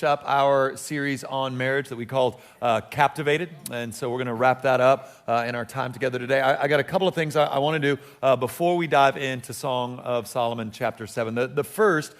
up our series on marriage that we called Captivated. And so we're going to wrap that up in our time together today. I got a couple of things I want to do before we dive into Song of Solomon chapter 7. The first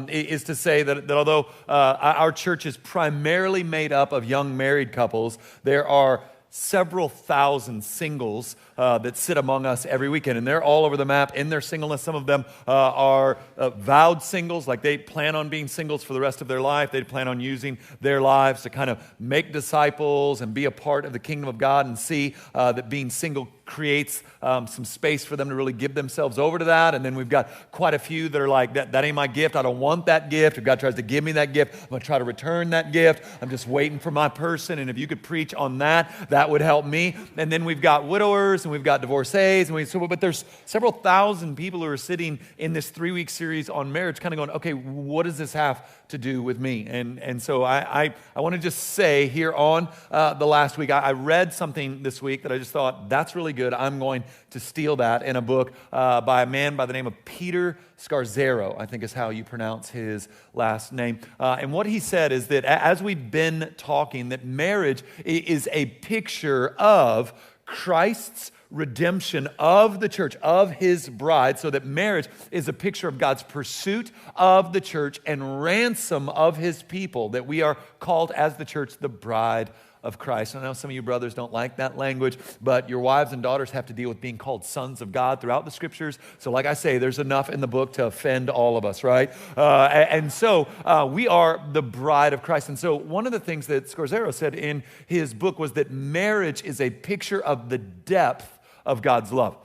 is to say that although our church is primarily made up of young married couples, there are several thousand singles that sit among us every weekend, and they're all over the map in their singleness. Some of them are vowed singles, like they plan on being singles for the rest of their life. They plan on using their lives to kind of make disciples and be a part of the kingdom of God, and see that being single creates some space for them to really give themselves over to that. And then we've got quite a few that are like, that ain't my gift. I don't want that gift. If God tries to give me that gift, I'm going to try to return that gift. I'm just waiting for my person. And if you could preach on that, that would help me. And then we've got widowers and we've got divorcees. But there's several thousand people who are sitting in this 3-week series on marriage kind of going, okay, what does this have to do with me? And so I want to just say here on the last week, I read something this week that I just thought, that's really good. I'm going to steal that in a book by a man by the name of Peter Scarzero, I think is how you pronounce his last name. And what he said is that as we've been talking, that marriage is a picture of Christ's redemption of the church, of his bride, so that marriage is a picture of God's pursuit of the church and ransom of his people, that we are called as the church the bride of Christ. I know some of you brothers don't like that language, but your wives and daughters have to deal with being called sons of God throughout the scriptures. So like I say, there's enough in the book to offend all of us, right? And so we are the bride of Christ. And so one of the things that Scarzero said in his book was that marriage is a picture of the depth of God's love.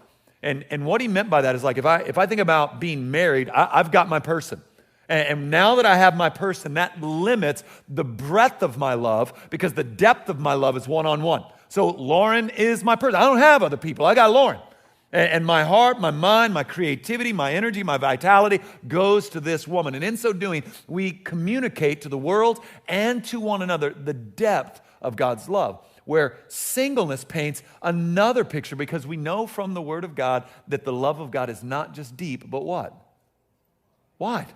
And what he meant by that is, like, if I think about being married, I've got my person. And now that I have my person, that limits the breadth of my love, because the depth of my love is one-on-one. So Lauren is my person. I don't have other people. I got Lauren. And my heart, my mind, my creativity, my energy, my vitality goes to this woman. And in so doing, we communicate to the world and to one another the depth of God's love, where singleness paints another picture, because we know from the Word of God that the love of God is not just deep, but what? Wide.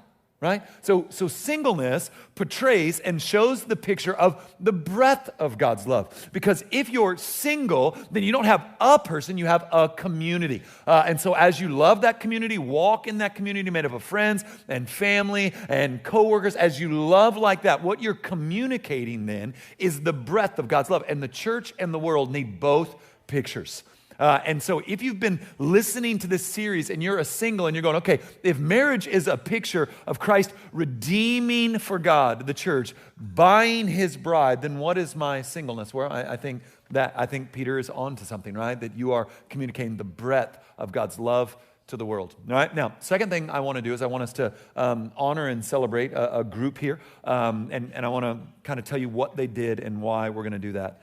Right? So singleness portrays and shows the picture of the breadth of God's love. Because if you're single, then you don't have a person, you have a community. And so as you love that community, walk in that community made up of friends and family and coworkers, as you love like that, what you're communicating then is the breadth of God's love. And the church and the world need both pictures. And so if you've been listening to this series and you're a single and you're going, okay, if marriage is a picture of Christ redeeming for God, the church, buying his bride, then what is my singleness? Well, I think Peter is on to something, right? That you are communicating the breadth of God's love to the world. All right. Now, second thing I want to do is I want us to honor and celebrate a group here. And I want to kind of tell you what they did and why we're going to do that.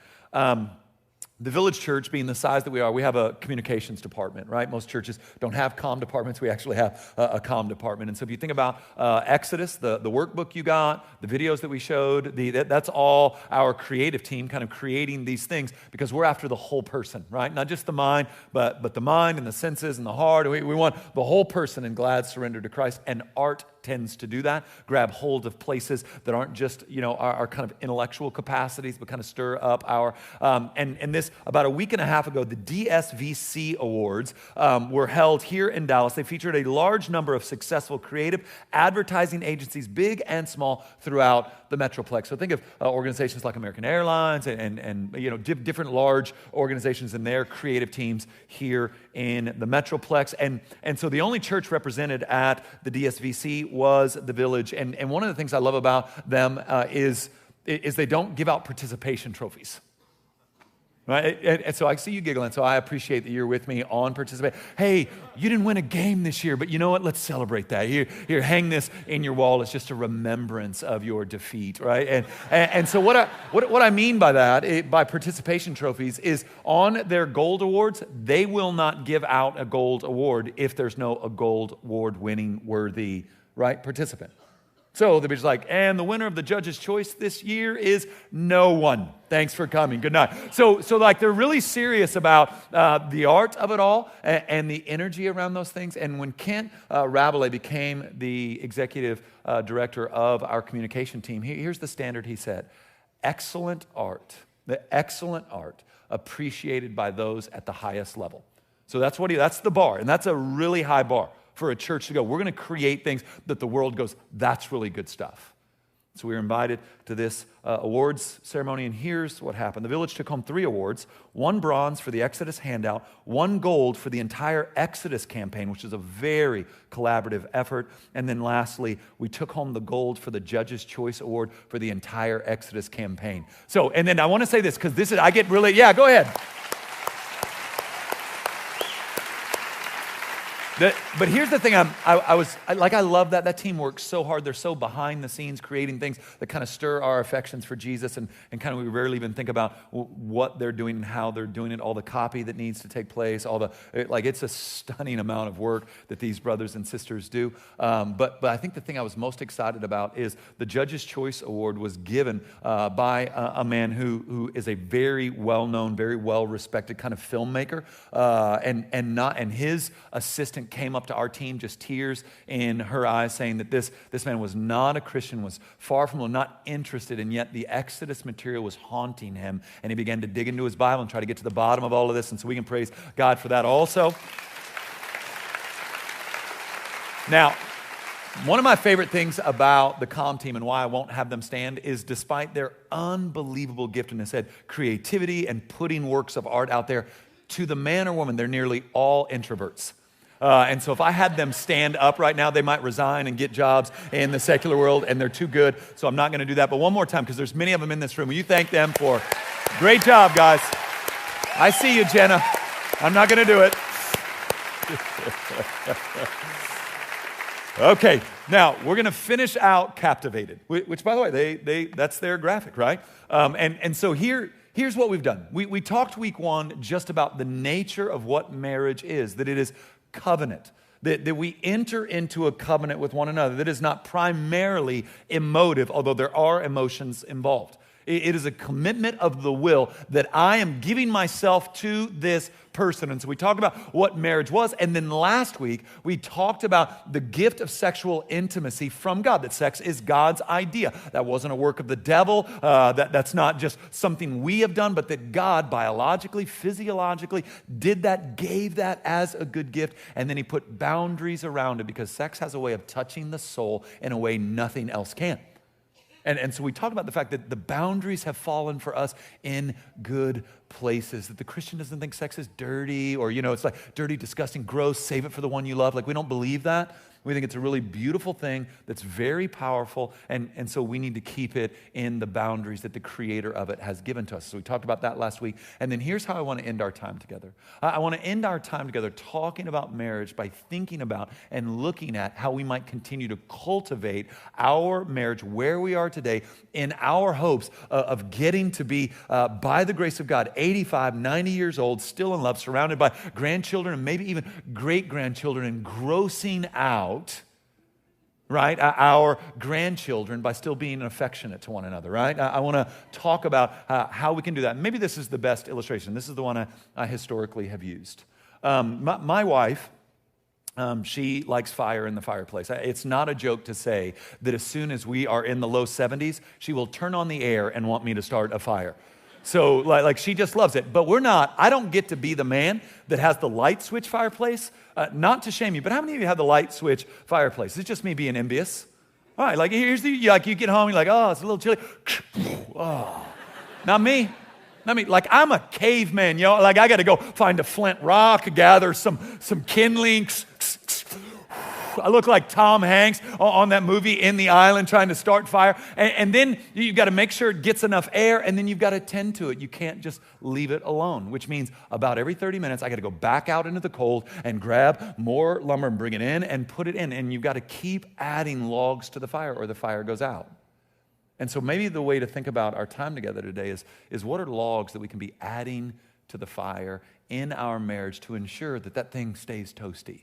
The Village Church, being the size that we are, we have a communications department, right? Most churches don't have comm departments. We actually have a comm department. And so if you think about Exodus, the workbook you got, the videos that we showed, that's all our creative team kind of creating these things, because we're after the whole person, right? Not just the mind, but the mind and the senses and the heart. We want the whole person in glad surrender to Christ. And art tends to do that, grab hold of places that aren't just, our kind of intellectual capacities, but kind of stir up our, and this, about a week and a half ago, the DSVC Awards were held here in Dallas. They featured a large number of successful creative advertising agencies, big and small, throughout the Metroplex. So think of organizations like American Airlines and different large organizations and their creative teams here in the Metroplex. And so the only church represented at the DSVC was the Village. And one of the things I love about them is they don't give out participation trophies. Right? And so I see you giggling, so I appreciate that you're with me on participate. Hey, you didn't win a game this year, but you know what? Let's celebrate that. Here, hang this in your wall. It's just a remembrance of your defeat, right? And so what I mean by that, by participation trophies, is on their gold awards, they will not give out a gold award if there's no a gold award winning worthy, right, participant. So they'd be just like, and the winner of the judge's choice this year is no one. Thanks for coming. Good night. So like they're really serious about the art of it all and the energy around those things. And when Kent Rabelais became the executive director of our communication team, here's the standard he said: excellent art, the excellent art appreciated by those at the highest level. So that's the bar, and that's a really high bar for a church to go. We're going to create things that the world goes, that's really good stuff. So we were invited to this awards ceremony, and here's what happened. The village took home 3 awards, 1 bronze for the Exodus handout, 1 gold for the entire Exodus campaign, which is a very collaborative effort. And then lastly, we took home the gold for the Judge's Choice Award for the entire Exodus campaign. So, and then I want to say this, because I get really, yeah, go ahead. But here's the thing, I love that team works so hard. They're so behind the scenes creating things that kind of stir our affections for Jesus, and kind of we rarely even think about what they're doing and how they're doing it, all the copy that needs to take place, it's a stunning amount of work that these brothers and sisters do. But I think the thing I was most excited about is the Judge's Choice Award was given by a man who is a very well-known, very well-respected kind of filmmaker, and his assistant came up to our team, just tears in her eyes, saying that this man was not a Christian, was far from not interested, and yet the Exodus material was haunting him, and he began to dig into his Bible and try to get to the bottom of all of this, and so we can praise God for that also. Now, one of my favorite things about the comm team and why I won't have them stand is despite their unbelievable giftedness at creativity and putting works of art out there, to the man or woman, they're nearly all introverts. And so if I had them stand up right now, they might resign and get jobs in the secular world, and they're too good. So I'm not going to do that. But one more time, because there's many of them in this room. Will you thank them for great job, guys? I see you, Jenna. I'm not going to do it. Okay, now we're going to finish out Captivated, which, by the way, that's their graphic, right? And so here's what we've done. We talked week 1 just about the nature of what marriage is, that it is covenant, that we enter into a covenant with one another that is not primarily emotive, although there are emotions involved. It is a commitment of the will that I am giving myself to this person. And so we talked about what marriage was. And then last week, we talked about the gift of sexual intimacy from God, that sex is God's idea. That wasn't a work of the devil. That's not just something we have done, but that God biologically, physiologically did that, gave that as a good gift. And then he put boundaries around it because sex has a way of touching the soul in a way nothing else can. And so we talked about the fact that the boundaries have fallen for us in good places, that the Christian doesn't think sex is dirty or, it's like dirty, disgusting, gross, save it for the one you love. Like, we don't believe that. We think it's a really beautiful thing that's very powerful, and so we need to keep it in the boundaries that the creator of it has given to us. So we talked about that last week. And then here's how I want to end our time together. I want to end our time together talking about marriage by thinking about and looking at how we might continue to cultivate our marriage where we are today in our hopes of getting to be, by the grace of God, 85, 90 years old, still in love, surrounded by grandchildren and maybe even great-grandchildren, and grossing out, right, our grandchildren by still being affectionate to one another, right? I want to talk about how we can do that. Maybe this is the best illustration. This is the one I historically have used. My wife, she likes fire in the fireplace. It's not a joke to say that as soon as we are in the low 70s, she will turn on the air and want me to start a fire. So like she just loves it. But I don't get to be the man that has the light switch fireplace. Not to shame you, but how many of you have the light switch fireplace? It's just me being envious. All right, like here's you get home, you're like, oh, it's a little chilly. Oh, not me. Like, I'm a caveman, like I got to go find a flint rock, gather some kindlings. I look like Tom Hanks on that movie In the Island trying to start fire. And then you've got to make sure it gets enough air, and then you've got to tend to it. You can't just leave it alone, which means about every 30 minutes, I got to go back out into the cold and grab more lumber and bring it in and put it in. And you've got to keep adding logs to the fire or the fire goes out. And so maybe the way to think about our time together today is what are logs that we can be adding to the fire in our marriage to ensure that thing stays toasty,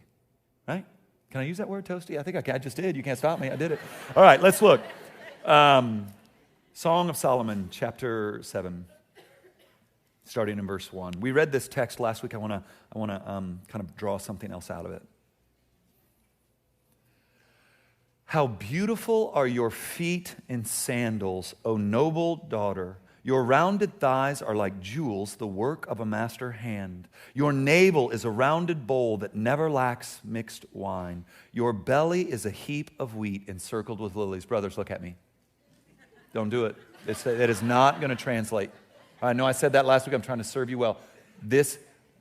right? Can I use that word, toasty? I think I can. I just did. You can't stop me. I did it. All right, let's look. Song of Solomon, chapter 7, starting in verse 1. We read this text last week. I want to kind of draw something else out of it. How beautiful are your feet in sandals, O noble daughter. Your rounded thighs are like jewels, the work of a master hand. Your navel is a rounded bowl that never lacks mixed wine. Your belly is a heap of wheat encircled with lilies. Brothers, look at me. Don't do it. That is not going to translate. I know I said that last week. I'm trying to serve you well.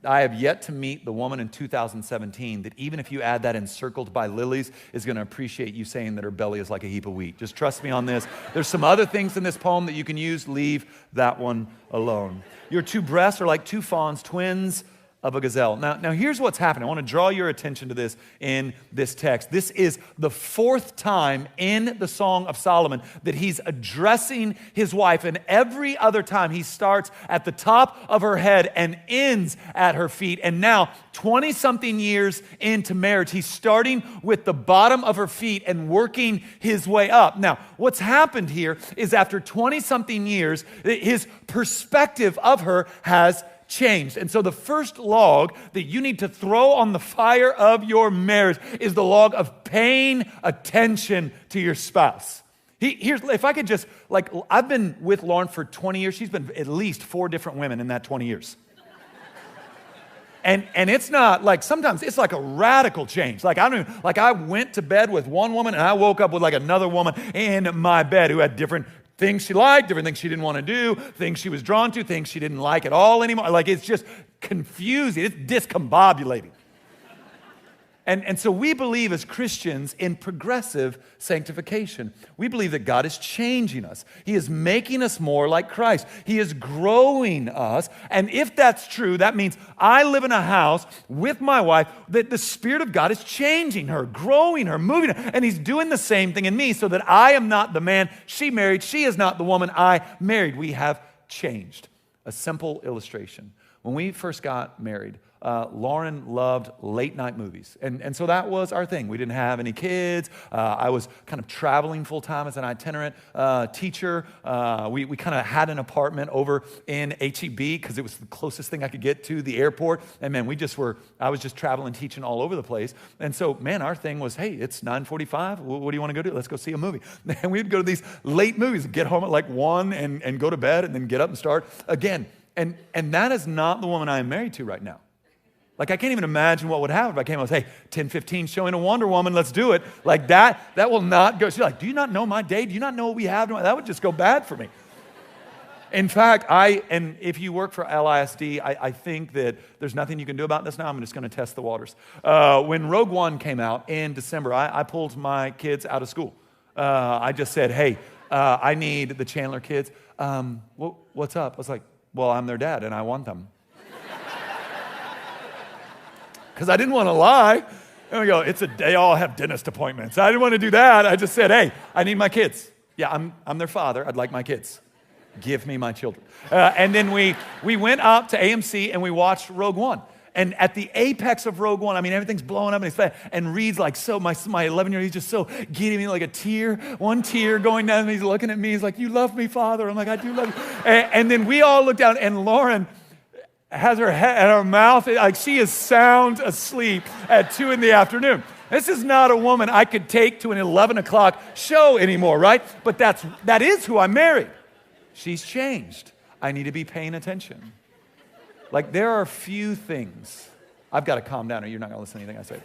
I have yet to meet the woman in 2017 that even if you add that encircled by lilies is going to appreciate you saying that her belly is like a heap of wheat. Just trust me on this. There's some other things in this poem that you can use. Leave that one alone. Your two breasts are like two fawns, twins of a gazelle. Now here's what's happening. I want to draw your attention to this in this text. This is the fourth time in the Song of Solomon that he's addressing his wife, and every other time he starts at the top of her head and ends at her feet. And now, 20-something years into marriage, he's starting with the bottom of her feet and working his way up. Now, what's happened here is after 20-something years, his perspective of her has changed. And so the first log that you need to throw on the fire of your marriage is the log of paying attention to your spouse. If I could just, I've been with Lauren for 20 years. She's been at least 4 different women in that 20 years. And it's not like, sometimes it's like a radical change. I went to bed with one woman and I woke up with another woman in my bed who had different things she liked, different things she didn't want to do, things she was drawn to, things she didn't like at all anymore. It's just confusing. It's discombobulating. And so we believe as Christians in progressive sanctification. We believe that God is changing us. He is making us more like Christ. He is growing us. And if that's true, that means I live in a house with my wife that the Spirit of God is changing her, growing her, moving her. And He's doing the same thing in me so that I am not the man she married. She is not the woman I married. We have changed. A simple illustration. When we first got married, Lauren loved late night movies. And so that was our thing. We didn't have any kids. I was kind of traveling full time as an itinerant teacher. We kind of had an apartment over in HEB because it was the closest thing I could get to the airport. And man, I was just traveling, teaching all over the place. And so, man, our thing was, hey, it's 9:45. What do you want to go do? Let's go see a movie. And we'd go to these late movies, get home at 1 and go to bed and then get up and start again. And that is not the woman I am married to right now. I can't even imagine what would happen if I came and was, hey, 10:15 showing a Wonder Woman, let's do it. That will not go. She's like, do you not know my day? Do you not know what we have? That would just go bad for me. In fact, and if you work for LISD, I think that there's nothing you can do about this now. I'm just going to test the waters. When Rogue One came out in December, I pulled my kids out of school. I just said, hey, I need the Chandler kids. What's up? I was like, well, I'm their dad and I want them. Because I didn't want to lie. And we go, they all have dentist appointments. I didn't want to do that. I just said, hey, I need my kids. Yeah, I'm their father. I'd like my kids. Give me my children. And then we went up to AMC and we watched Rogue One. And at the apex of Rogue One, everything's blowing up and it's and Reed's my 11-year-old, he's just so giddy, like a tear, one tear going down and he's looking at me. He's like, you love me, Father. I'm like, I do love you. And then we all look down and Lauren has her head and her mouth, she is sound asleep at 2 p.m. This is not a woman I could take to an 11 o'clock show anymore, right? But that is who I married. She's changed. I need to be paying attention. There are few things. I've got to calm down or you're not going to listen to anything I say.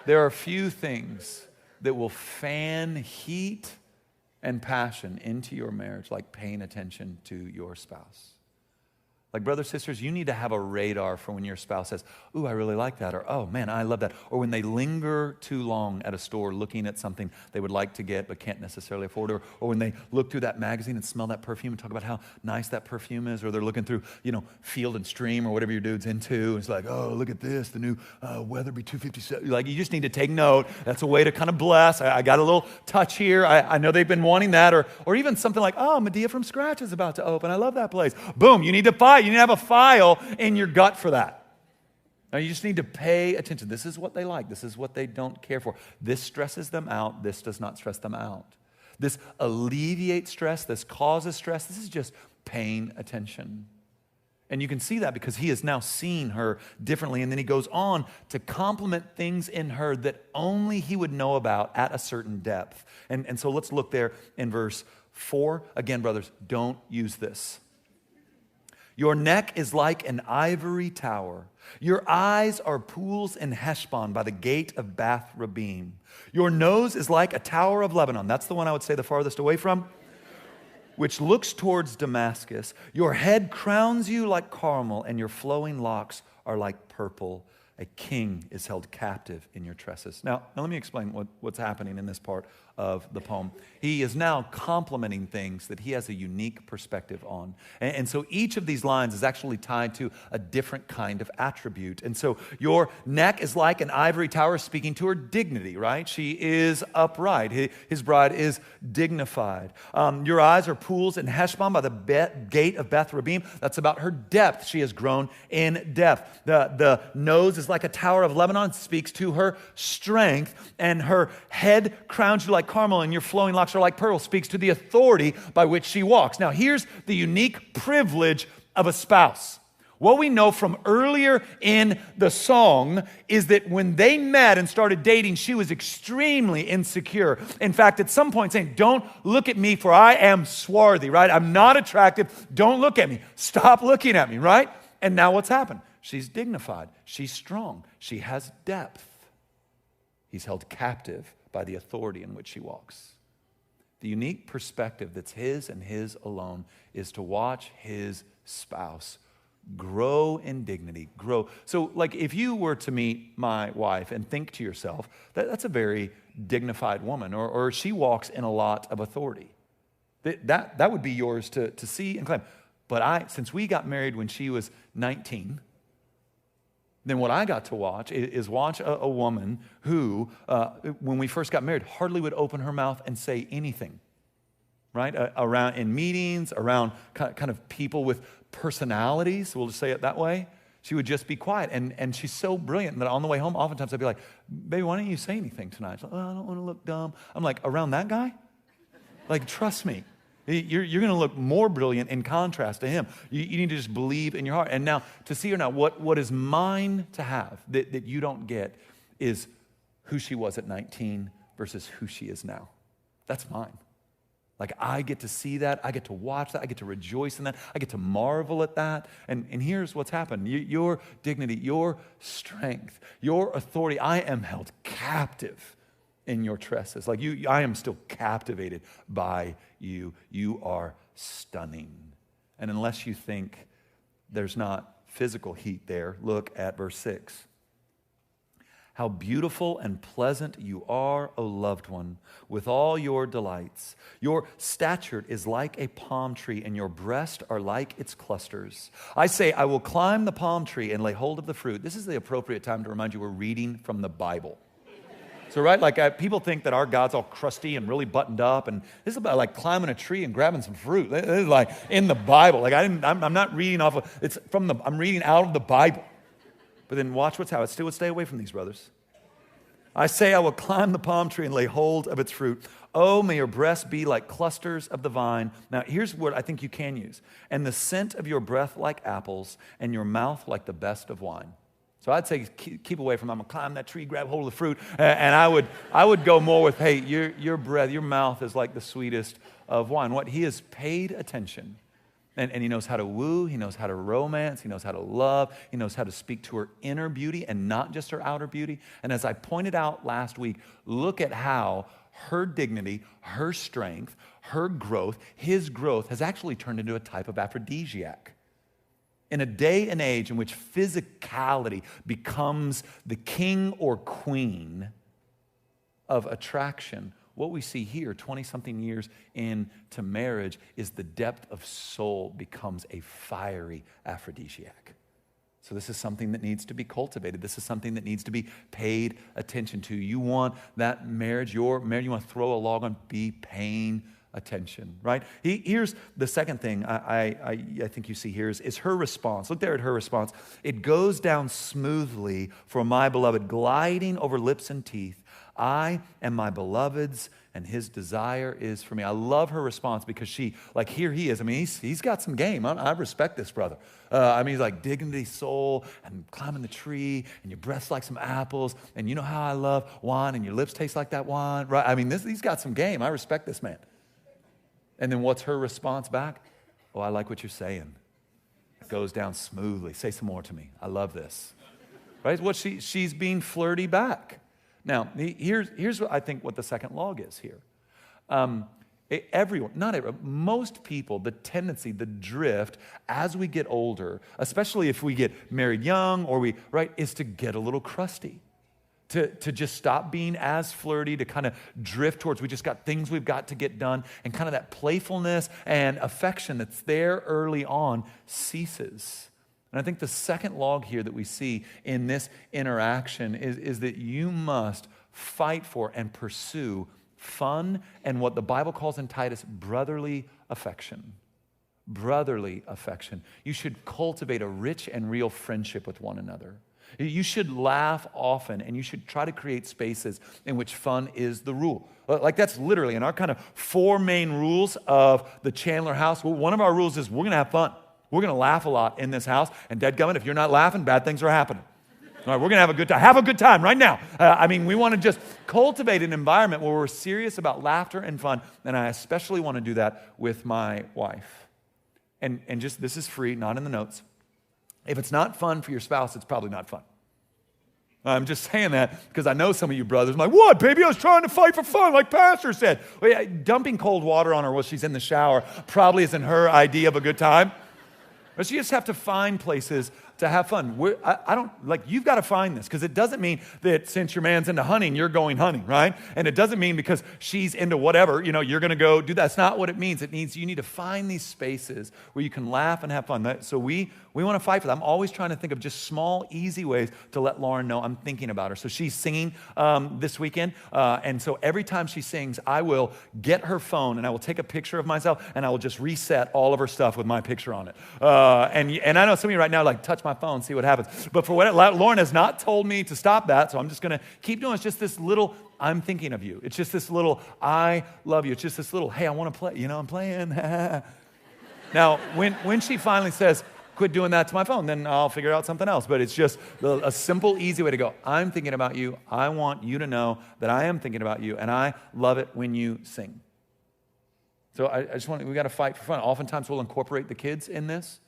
There are few things that will fan heat and passion into your marriage like paying attention to your spouse. Brothers, sisters, you need to have a radar for when your spouse says, ooh, I really like that, or oh, man, I love that. Or when they linger too long at a store looking at something they would like to get but can't necessarily afford, or when they look through that magazine and smell that perfume and talk about how nice that perfume is, or they're looking through, Field and Stream or whatever your dude's into. It's like, oh, look at this, the new Weatherby 257. You just need to take note. That's a way to kind of bless. I got a little touch here. I know they've been wanting that, or even something like, oh, Medea from Scratch is about to open. I love that place. Boom, you need to buy. You need to have a file in your gut for that. Now, you just need to pay attention. This is what they like. This is what they don't care for. This stresses them out. This does not stress them out. This alleviates stress. This causes stress. This is just paying attention. And you can see that because he has now seen her differently. And then he goes on to compliment things in her that only he would know about at a certain depth. And so let's look there in verse 4. Again, brothers, don't use this. Your neck is like an ivory tower. Your eyes are pools in Heshbon by the gate of Bath Rabim. Your nose is like a tower of Lebanon. That's the one I would say the farthest away from, which looks towards Damascus. Your head crowns you like Carmel, and your flowing locks are like purple. A king is held captive in your tresses. Now let me explain what's happening in this part of the poem. He is now complimenting things that he has a unique perspective on. And so each of these lines is actually tied to a different kind of attribute. And so your neck is like an ivory tower, speaking to her dignity, right? She is upright. His bride is dignified. Your eyes are pools in Heshbon by the gate of Bath Rabim. That's about her depth. She has grown in depth. The nose is like a tower of Lebanon, speaks to her strength. And her head crowns you like Carmel, and your flowing locks are like pearl, speaks to the authority by which she walks. Now, here's the unique privilege of a spouse. What we know from earlier in the song is that when they met and started dating, she was extremely insecure. In fact, at some point saying, don't look at me for I am swarthy, right? I'm not attractive. Don't look at me. Stop looking at me, right? And now what's happened? She's dignified. She's strong. She has depth. He's held captive by the authority in which she walks. The unique perspective that's his and his alone is to watch his spouse grow in dignity, grow. So like if you were to meet my wife and think to yourself, that's a very dignified woman, or she walks in a lot of authority. That would be yours to see and claim. But since we got married when she was 19, then what I got to watch is a woman who, when we first got married, hardly would open her mouth and say anything, right? Around in meetings, around kind of people with personalities, we'll just say it that way. She would just be quiet, and she's so brilliant that on the way home, oftentimes I'd be like, baby, why don't you say anything tonight? She's like, oh, I don't want to look dumb. I'm like, around that guy? Like, trust me. You're going to look more brilliant in contrast to him. You need to just believe in your heart. And now, to see her now, what is mine to have that you don't get is who she was at 19 versus who she is now. That's mine. Like, I get to see that. I get to watch that. I get to rejoice in that. I get to marvel at that. And here's what's happened. Your dignity, your strength, your authority, I am held captive in your tresses. Like I am still captivated by you. You are stunning. And unless you think there's not physical heat there, look at verse 6. How beautiful and pleasant you are, O loved one, with all your delights. Your stature is like a palm tree, and your breasts are like its clusters. I say, I will climb the palm tree and lay hold of the fruit. This is the appropriate time to remind you we're reading from the Bible. So, right, like people think that our God's all crusty and really buttoned up, and this is about like climbing a tree and grabbing some fruit. This is like in the Bible. Like I'm not reading off of, I'm reading out of the Bible. But then watch what's happening. Still would stay away from these, brothers. I say I will climb the palm tree and lay hold of its fruit. Oh, may your breasts be like clusters of the vine. Now, here's what I think you can use. And the scent of your breath like apples, and your mouth like the best of wine. So I'd say keep away from, I'm going to climb that tree, grab hold of the fruit. And I would go more with, hey, your breath, your mouth is like the sweetest of wine. What? He has paid attention. And he knows how to woo, he knows how to romance, he knows how to love, he knows how to speak to her inner beauty and not just her outer beauty. And as I pointed out last week, look at how her dignity, her strength, her growth, his growth has actually turned into a type of aphrodisiac. In a day and age in which physicality becomes the king or queen of attraction, what we see here, 20-something years into marriage, is the depth of soul becomes a fiery aphrodisiac. So this is something that needs to be cultivated. This is something that needs to be paid attention to. You want that marriage, your marriage, you want to throw a log on, be paying attention, right? Here's the second thing I think you see here is her response. Look there at her response. It goes down smoothly for my beloved, gliding over lips and teeth. I am my beloved's, and his desire is for me. I love her response because here he is. I mean, he's got some game. I respect this brother. He's like digging into his soul and climbing the tree, and your breath's like some apples, and you know how I love wine, and your lips taste like that wine, right? I mean, he's got some game. I respect this man. And then what's her response back? Oh, I like what you're saying. It goes down smoothly. Say some more to me. I love this. Right? What she's being flirty back. Now, here's what I think what the second log is here. Most people, the tendency, the drift, as we get older, especially if we get married young is to get a little crusty. To just stop being as flirty, to kind of drift towards, we just got things we've got to get done, and kind of that playfulness and affection that's there early on ceases. And I think the second log here that we see in this interaction is that you must fight for and pursue fun and what the Bible calls in Titus brotherly affection. Brotherly affection. You should cultivate a rich and real friendship with one another. You should laugh often, and you should try to create spaces in which fun is the rule. Like that's literally in our kind of 4 main rules of the Chandler house. Well, one of our rules is we're going to have fun. We're going to laugh a lot in this house, and dadgummit, if you're not laughing, bad things are happening. All right, we're going to have a good time. Have a good time right now. We want to just cultivate an environment where we're serious about laughter and fun, and I especially want to do that with my wife. And just, this is free, not in the notes. If it's not fun for your spouse, it's probably not fun. I'm just saying that because I know some of you brothers are like, what, baby? I was trying to fight for fun, like Pastor said. Well, yeah, dumping cold water on her while she's in the shower probably isn't her idea of a good time. But you just have to find places to have fun. You've got to find this, because it doesn't mean that since your man's into hunting, you're going hunting, right? And it doesn't mean because she's into whatever, you're going to go do that. That's not what it means. It means you need to find these spaces where you can laugh and have fun. So we want to fight for that. I'm always trying to think of just small, easy ways to let Lauren know I'm thinking about her. So she's singing this weekend, and so every time she sings, I will get her phone and I will take a picture of myself and I will just reset all of her stuff with my picture on it. And I know some of you right now touch my phone, see what happens. But for what Lauren has not told me to stop that, so I'm just going to keep doing it. It's just this little, I'm thinking of you. It's just this little, I love you. It's just this little, hey, I want to play. I'm playing. Now, when she finally says, quit doing that to my phone, then I'll figure out something else. But it's just a simple, easy way to go. I'm thinking about you. I want you to know that I am thinking about you, and I love it when you sing. So we got to fight for fun. Oftentimes we'll incorporate the kids in this.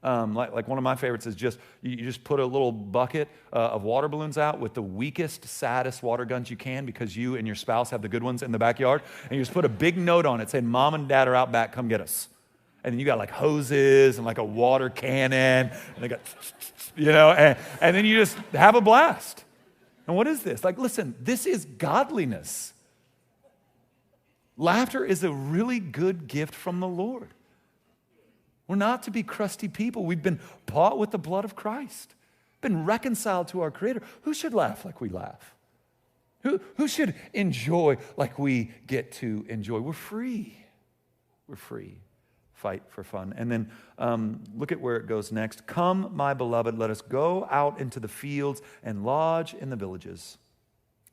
Like one of my favorites is just, you just put a little bucket of water balloons out with the weakest, saddest water guns you can, because you and your spouse have the good ones in the backyard, and you just put a big note on it saying, Mom and Dad are out back, come get us. And then you got like hoses and like a water cannon, and they got, and then you just have a blast. And what is this? Listen, this is godliness. Laughter is a really good gift from the Lord. We're not to be crusty people. We've been bought with the blood of Christ, been reconciled to our Creator. Who should laugh like we laugh? Who should enjoy like we get to enjoy? We're free. We're free. Fight for fun. And then look at where it goes next. Come, my beloved, let us go out into the fields and lodge in the villages.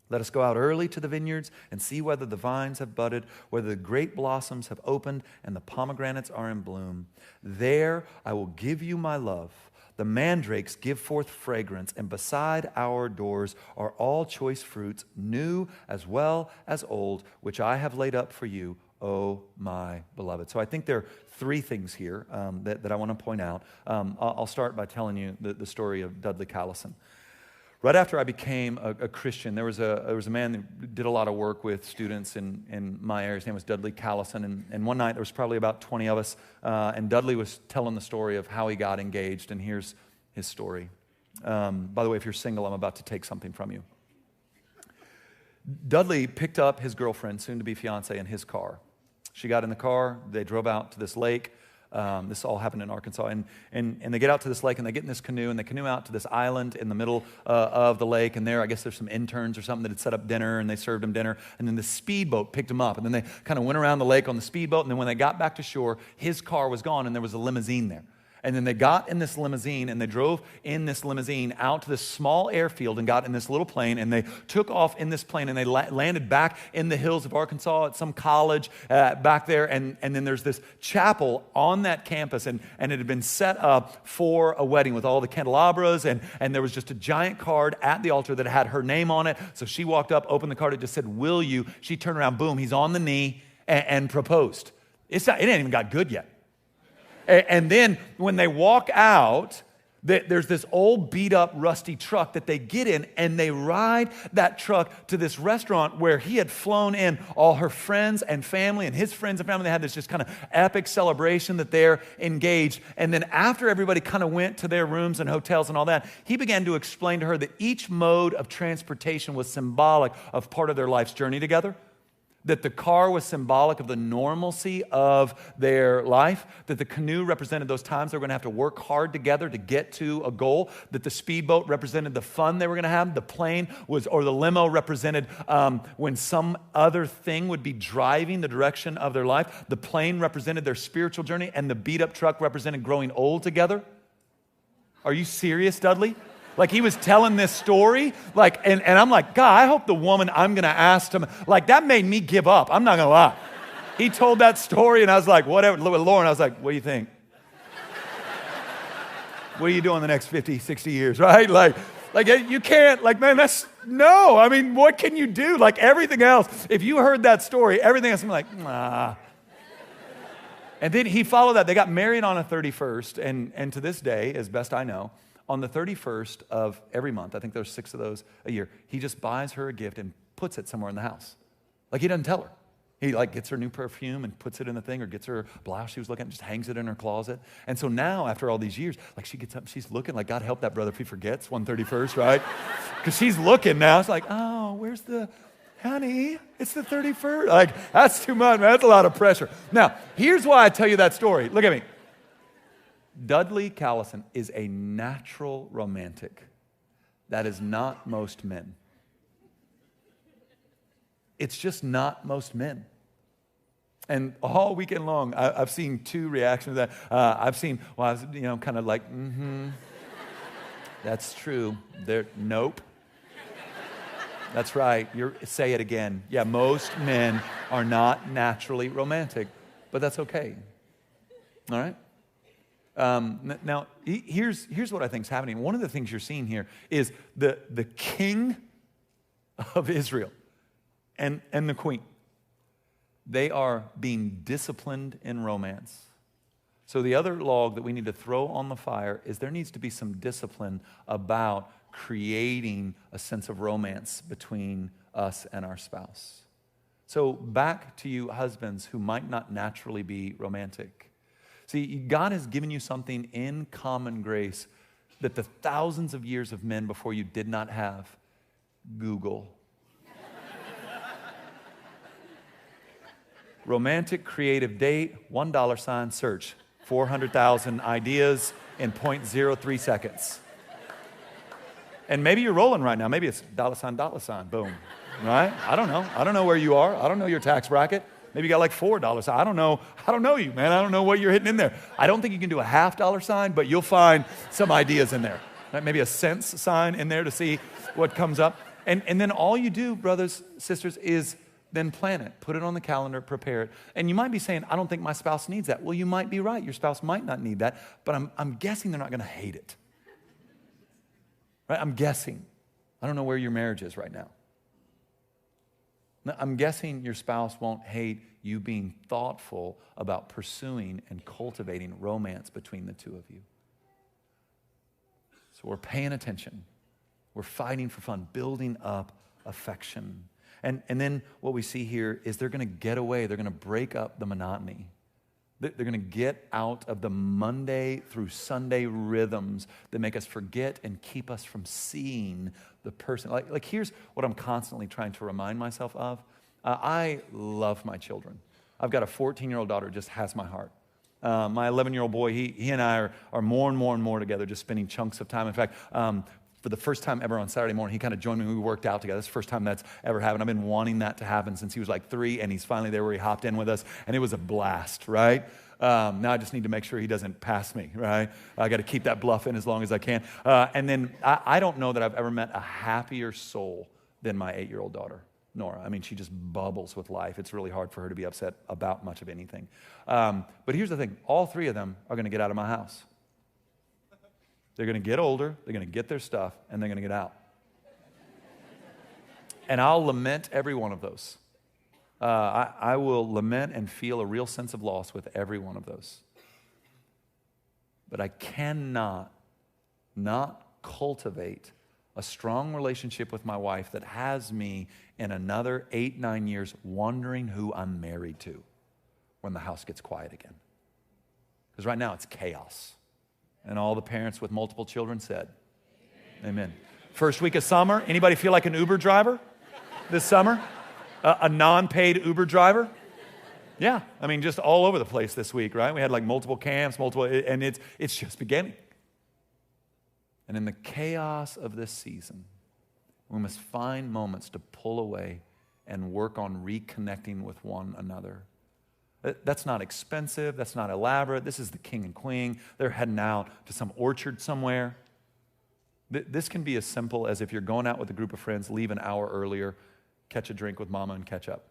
Let us go out early to the vineyards and see whether the vines have budded, whether the grape blossoms have opened, and the pomegranates are in bloom. There I will give you my love. The mandrakes give forth fragrance, and beside our doors are all choice fruits, new as well as old, which I have laid up for you, O my beloved. So I think there are 3 things here that I want to point out. I'll start by telling you the story of Dudley Callison. Right after I became a Christian, there was a man that did a lot of work with students in my area. His name was Dudley Callison. And one night, there was probably about 20 of us, and Dudley was telling the story of how he got engaged, and here's his story. By the way, if you're single, I'm about to take something from you. Dudley picked up his girlfriend, soon-to-be fiancée, in his car. She got in the car. They drove out to this lake. This all happened in Arkansas. And they get out to this lake, and they get in this canoe, and they canoe out to this island in the middle of the lake. And there, I guess there's some interns or something that had set up dinner, and they served them dinner. And then the speedboat picked them up. And then they kind of went around the lake on the speedboat. And then when they got back to shore, his car was gone, and there was a limousine there. And then they got in this limousine, and they drove in this limousine out to this small airfield and got in this little plane, and they took off in this plane, and they landed back in the hills of Arkansas at some college back there. And then there's this chapel on that campus, and it had been set up for a wedding with all the candelabras, and there was just a giant card at the altar that had her name on it. So she walked up, opened the card, it just said, "Will you?" She turned around, boom, he's on the knee and proposed. It ain't even got good yet. And then when they walk out, there's this old beat-up, rusty truck that they get in, and they ride that truck to this restaurant where he had flown in all her friends and family, and his friends and family. They had this just kind of epic celebration that they're engaged. And then after everybody kind of went to their rooms and hotels and all that, he began to explain to her that each mode of transportation was symbolic of part of their life's journey together. That the car was symbolic of the normalcy of their life, that the canoe represented those times they were going to have to work hard together to get to a goal, that the speedboat represented the fun they were going to have, the plane or the limo represented when some other thing would be driving the direction of their life, the plane represented their spiritual journey, and the beat-up truck represented growing old together. Are you serious, Dudley? Like, he was telling this story, like, and I'm like, God, I hope the woman I'm going to ask him, like, that made me give up. I'm not going to lie. He told that story, and I was like, whatever. Lauren, I was like, what do you think? What are you doing the next 50, 60 years, right? Like you can't, like, man, no. I mean, what can you do? Like, everything else, if you heard that story, everything else, I'm like, nah. And then he followed that. They got married on a 31st, and to this day, as best I know, on the 31st of every month, I think there's 6 of those a year, he just buys her a gift and puts it somewhere in the house. Like, he doesn't tell her. He like gets her new perfume and puts it in the thing, or gets her blouse she was looking at and just hangs it in her closet. And so now, after all these years, like, she gets up, she's looking like, God help that brother if he forgets 131st, right? Because she's looking now. It's like, oh, where's the, honey, it's the 31st. Like, that's too much, man. That's a lot of pressure. Now, here's why I tell you that story. Look at me. Dudley Callison is a natural romantic. That is not most men. It's just not most men. And all weekend long, I've seen 2 reactions to that. I've seen, well, I was, kind of like, that's true. Nope. That's right. Say it again. Yeah, most men are not naturally romantic, but that's okay. All right? Now, here's what I think is happening. One of the things you're seeing here is the king of Israel and the queen. They are being disciplined in romance. So the other log that we need to throw on the fire is there needs to be some discipline about creating a sense of romance between us and our spouse. So back to you husbands who might not naturally be romantic. See, God has given you something in common grace that the thousands of years of men before you did not have. Google. Romantic creative date, $1 search. 400,000 ideas in 0.03 seconds. And maybe you're rolling right now. Maybe it's $, boom, right? I don't know. I don't know where you are. I don't know your tax bracket. Maybe you got like $4. I don't know you, man. I don't know what you're hitting in there. I don't think you can do a $half sign, but you'll find some ideas in there. Right? Maybe a cents sign in there to see what comes up. And then all you do, brothers, sisters, is then plan it. Put it on the calendar, prepare it. And you might be saying, I don't think my spouse needs that. Well, you might be right. Your spouse might not need that, but I'm guessing they're not going to hate it. Right? I'm guessing. I don't know where your marriage is right now. I'm guessing your spouse won't hate you being thoughtful about pursuing and cultivating romance between the two of you. So we're paying attention. We're fighting for fun, building up affection. And then what we see here is they're going to get away. They're going to break up the monotony. They're going to get out of the Monday through Sunday rhythms that make us forget and keep us from seeing the person. Like here's what I'm constantly trying to remind myself of. I love my children. I've got a 14-year-old daughter who just has my heart. My 11-year-old boy, he and I are more and more and more together, just spending chunks of time. In fact, for the first time ever on Saturday morning, he kind of joined me. We worked out together. That's the first time that's ever happened. I've been wanting that to happen since he was like 3, and he's finally there where he hopped in with us, and it was a blast, right? Now I just need to make sure he doesn't pass me, right? I got to keep that bluff in as long as I can. And then I don't know that I've ever met a happier soul than my 8-year-old daughter, Nora. I mean, she just bubbles with life. It's really hard for her to be upset about much of anything. But here's the thing. All 3 of them are going to get out of my house. They're going to get older, they're going to get their stuff, and they're going to get out. And I'll lament every one of those. I will lament and feel a real sense of loss with every one of those. But I cannot not cultivate a strong relationship with my wife that has me in another 8, 9 years wondering who I'm married to when the house gets quiet again. Because right now it's chaos. And all the parents with multiple children said, amen. First week of summer, anybody feel like an Uber driver this summer? A non-paid Uber driver? Yeah, I mean, just all over the place this week, right? We had like multiple camps, and it's just beginning. And in the chaos of this season, we must find moments to pull away and work on reconnecting with one another. That's not expensive. That's not elaborate. This is the king and queen. They're heading out to some orchard somewhere. This can be as simple as if you're going out with a group of friends, leave an hour earlier, catch a drink with mama and catch up.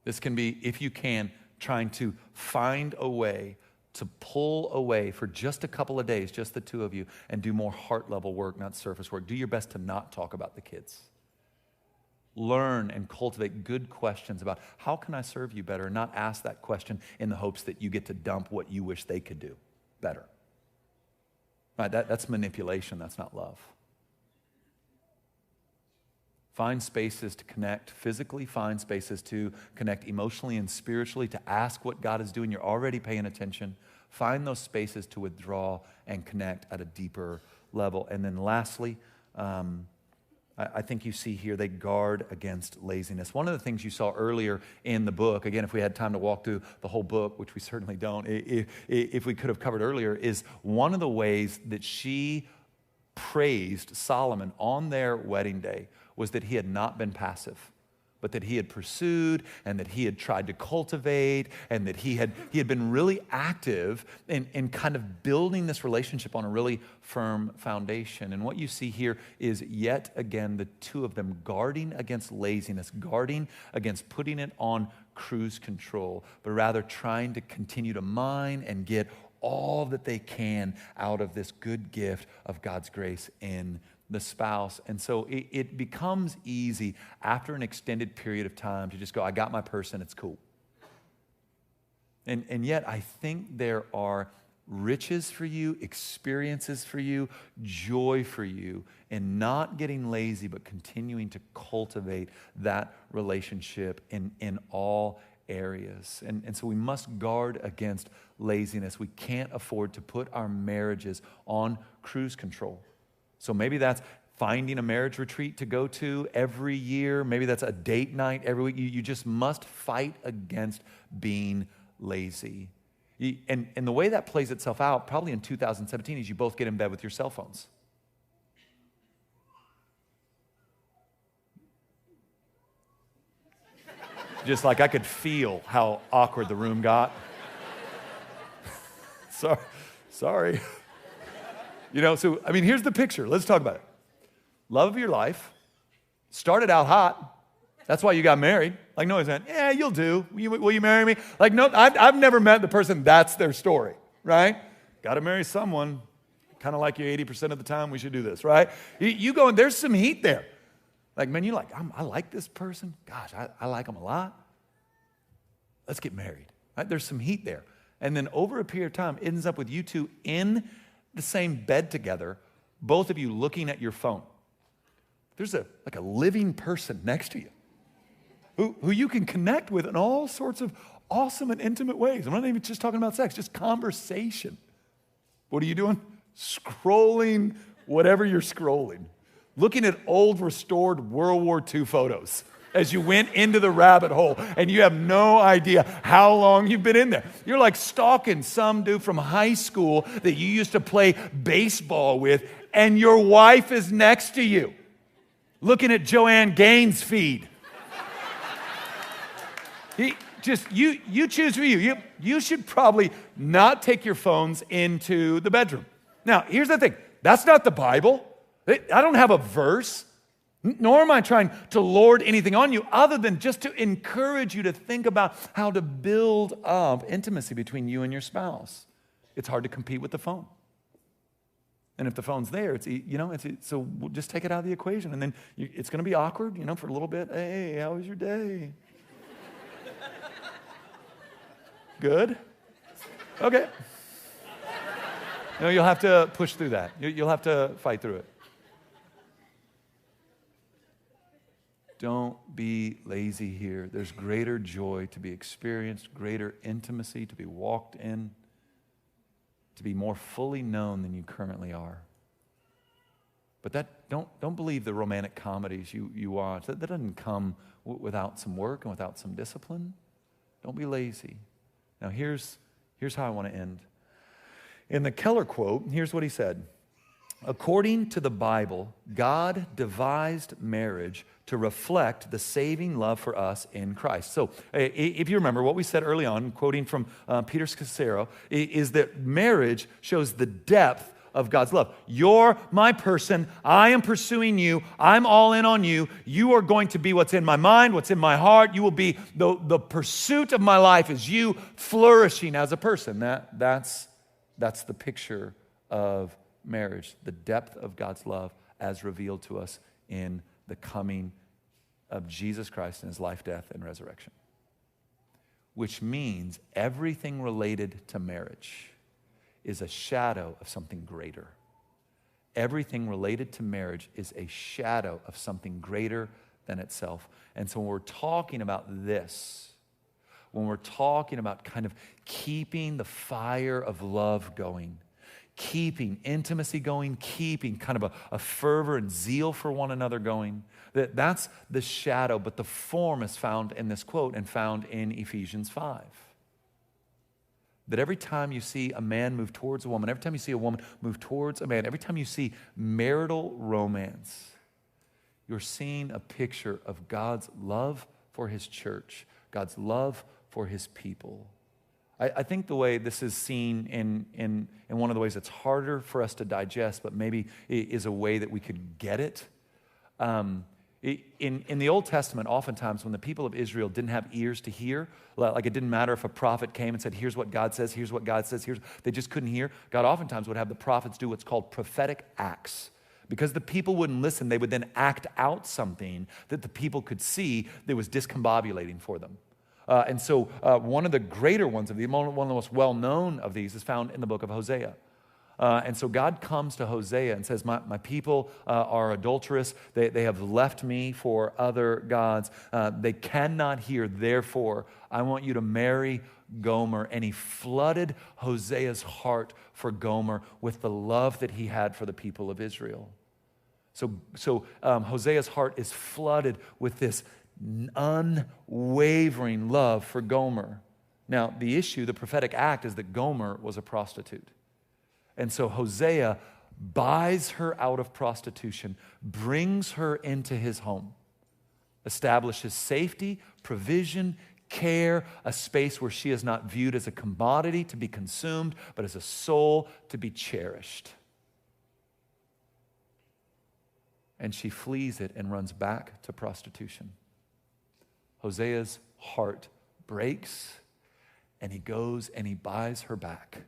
This can be, if you can, trying to find a way to pull away for just a couple of days, just the 2 of you, and do more heart-level work, not surface work. Do your best to not talk about the kids. Learn and cultivate good questions about how can I serve you better, and not ask that question in the hopes that you get to dump what you wish they could do better. Right? That's manipulation. That's not love. Find spaces to connect physically. Find spaces to connect emotionally and spiritually, to ask what God is doing. You're already paying attention. Find those spaces to withdraw and connect at a deeper level. And then lastly, I think you see here they guard against laziness. One of the things you saw earlier in the book, again, if we had time to walk through the whole book, which we certainly don't, if we could have covered earlier, is one of the ways that she praised Solomon on their wedding day was that he had not been passive, but that he had pursued and that he had tried to cultivate and that he had been really active in kind of building this relationship on a really firm foundation. And what you see here is yet again the 2 of them guarding against laziness, guarding against putting it on cruise control, but rather trying to continue to mine and get all that they can out of this good gift of God's grace in the spouse. And so it becomes easy after an extended period of time to just go, I got my person, it's cool. And yet I think there are riches for you, experiences for you, joy for you in not getting lazy, but continuing to cultivate that relationship in all areas. And so we must guard against laziness. We can't afford to put our marriages on cruise control. So maybe that's finding a marriage retreat to go to every year. Maybe that's a date night every week. You just must fight against being lazy. And the way that plays itself out, probably in 2017, is you both get in bed with your cell phones. Just like I could feel how awkward the room got. Sorry. You know, so, I mean, here's the picture. Let's talk about it. Love of your life. Started out hot. That's why you got married. Like Noah said, yeah, you'll do. Will you marry me? Like, no, I've never met the person that's their story, right? Got to marry someone. Kind of like you 80% of the time, we should do this, right? You go and there's some heat there. Like, man, you're like, I like this person. Gosh, I like them a lot. Let's get married. Right? There's some heat there. And then over a period of time, it ends up with you 2 in the same bed together, both of you looking at your phone. There's a living person next to you who you can connect with in all sorts of awesome and intimate ways. I'm not even just talking about sex, just conversation. What are you doing? Scrolling whatever you're scrolling. Looking at old restored World War II photos. as you went into the rabbit hole, and you have no idea how long you've been in there. You're like stalking some dude from high school that you used to play baseball with, and your wife is next to you, looking at Joanne Gaines' feed. You choose for you. You should probably not take your phones into the bedroom. Now, here's the thing. That's not the Bible. I don't have a verse, nor am I trying to lord anything on you other than just to encourage you to think about how to build up intimacy between you and your spouse. It's hard to compete with the phone. And if the phone's there, so we'll just take it out of the equation. And then it's going to be awkward, for a little bit. Hey, how was your day? Good? Okay. You'll have to push through that. You'll have to fight through it. Don't be lazy here. There's greater joy to be experienced, greater intimacy to be walked in, to be more fully known than you currently are. But don't believe the romantic comedies you watch. That doesn't come without some work and without some discipline. Don't be lazy. Now here's how I want to end. In the Keller quote, here's what he said. According to the Bible, God devised marriage to reflect the saving love for us in Christ. So if you remember what we said early on, quoting from Peter Scazzero, is that marriage shows the depth of God's love. You're my person. I am pursuing you. I'm all in on you. You are going to be what's in my mind, what's in my heart. You will be the pursuit of my life is you flourishing as a person. That's the picture of marriage, the depth of God's love as revealed to us in the coming of Jesus Christ in his life, death, and resurrection. Which means everything related to marriage is a shadow of something greater. Everything related to marriage is a shadow of something greater than itself. And so when we're talking about this, when we're talking about kind of keeping the fire of love going, keeping intimacy going, keeping kind of a fervor and zeal for one another going, that's the shadow, but the form is found in this quote and found in Ephesians 5. That every time you see a man move towards a woman, every time you see a woman move towards a man, every time you see marital romance, you're seeing a picture of God's love for his church, God's love for his people. I think the way this is seen in one of the ways that's harder for us to digest, but maybe is a way that we could get it. In the Old Testament, oftentimes when the people of Israel didn't have ears to hear, like it didn't matter if a prophet came and said, here's what God says, here's what God says, they just couldn't hear. God oftentimes would have the prophets do what's called prophetic acts. Because the people wouldn't listen, they would then act out something that the people could see that was discombobulating for them. And so one of the greater ones, one of the most well-known of these is found in the book of Hosea. And so God comes to Hosea and says, my people are adulterous. They have left me for other gods. They cannot hear. Therefore, I want you to marry Gomer. And he flooded Hosea's heart for Gomer with the love that he had for the people of Israel. So Hosea's heart is flooded with this unwavering love for Gomer. Now, the issue, the prophetic act, is that Gomer was a prostitute. And so Hosea buys her out of prostitution, brings her into his home, establishes safety, provision, care, a space where she is not viewed as a commodity to be consumed, but as a soul to be cherished. And she flees it and runs back to prostitution. Hosea's heart breaks, and he goes and he buys her back.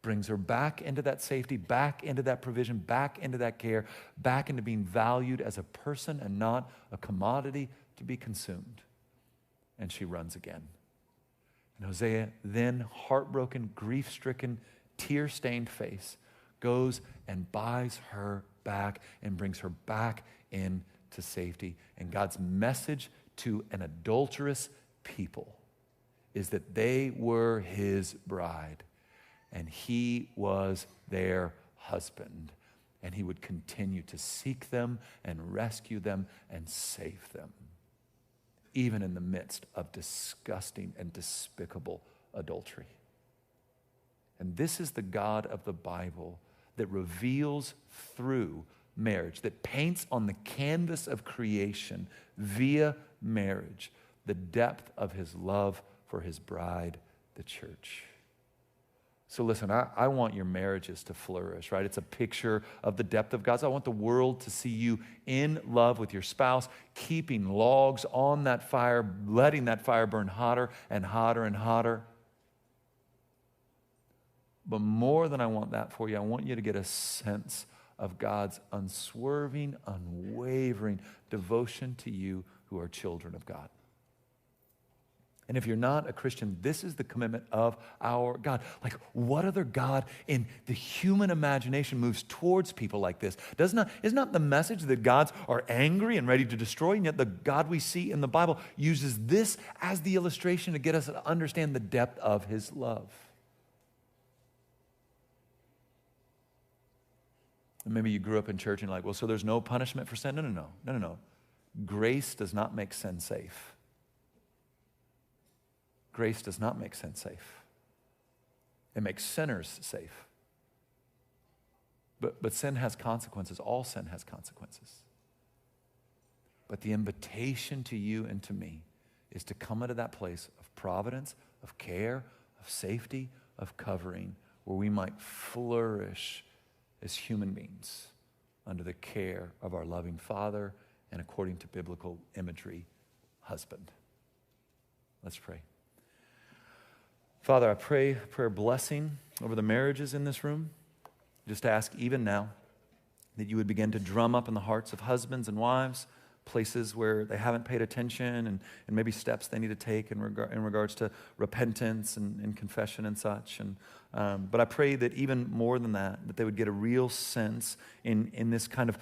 Brings her back into that safety, back into that provision, back into that care, back into being valued as a person and not a commodity to be consumed. And she runs again. And Hosea, then heartbroken, grief-stricken, tear-stained face, goes and buys her back and brings her back into safety. And God's message to an adulterous people is that they were his bride. And he was their husband. And he would continue to seek them and rescue them and save them. even in the midst of disgusting and despicable adultery. And this is the God of the Bible that reveals through marriage, that paints on the canvas of creation via marriage the depth of his love for his bride, the church. So listen, I want your marriages to flourish, right? It's a picture of the depth of God's. I want the world to see you in love with your spouse, keeping logs on that fire, letting that fire burn hotter and hotter and hotter. But more than I want that for you, I want you to get a sense of God's unswerving, unwavering devotion to you who are children of God. And if you're not a Christian, this is the commitment of our God. Like, what other God in the human imagination moves towards people like this? Isn't not the message that gods are angry and ready to destroy, and yet the God we see in the Bible uses this as the illustration to get us to understand the depth of his love. And maybe you grew up in church and you're like, well, so there's no punishment for sin? No. Grace does not make sin safe. Grace does not make sin safe. It makes sinners safe. But sin has consequences. All sin has consequences. But the invitation to you and to me is to come into that place of providence, of care, of safety, of covering, where we might flourish as human beings under the care of our loving Father and, according to biblical imagery, husband. Let's pray. Father, I pray a prayer blessing over the marriages in this room. Just ask even now that you would begin to drum up in the hearts of husbands and wives places where they haven't paid attention and maybe steps they need to take in regards to repentance and confession and such. But I pray that even more than that they would get a real sense in this kind of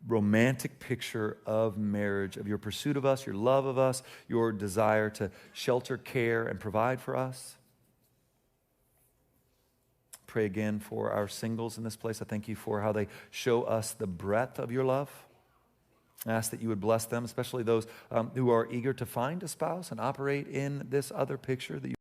romantic picture of marriage, of your pursuit of us, your love of us, your desire to shelter, care, and provide for us. Pray again for our singles in this place. I thank you for how they show us the breadth of your love. I ask that you would bless them, especially those who are eager to find a spouse and operate in this other picture that you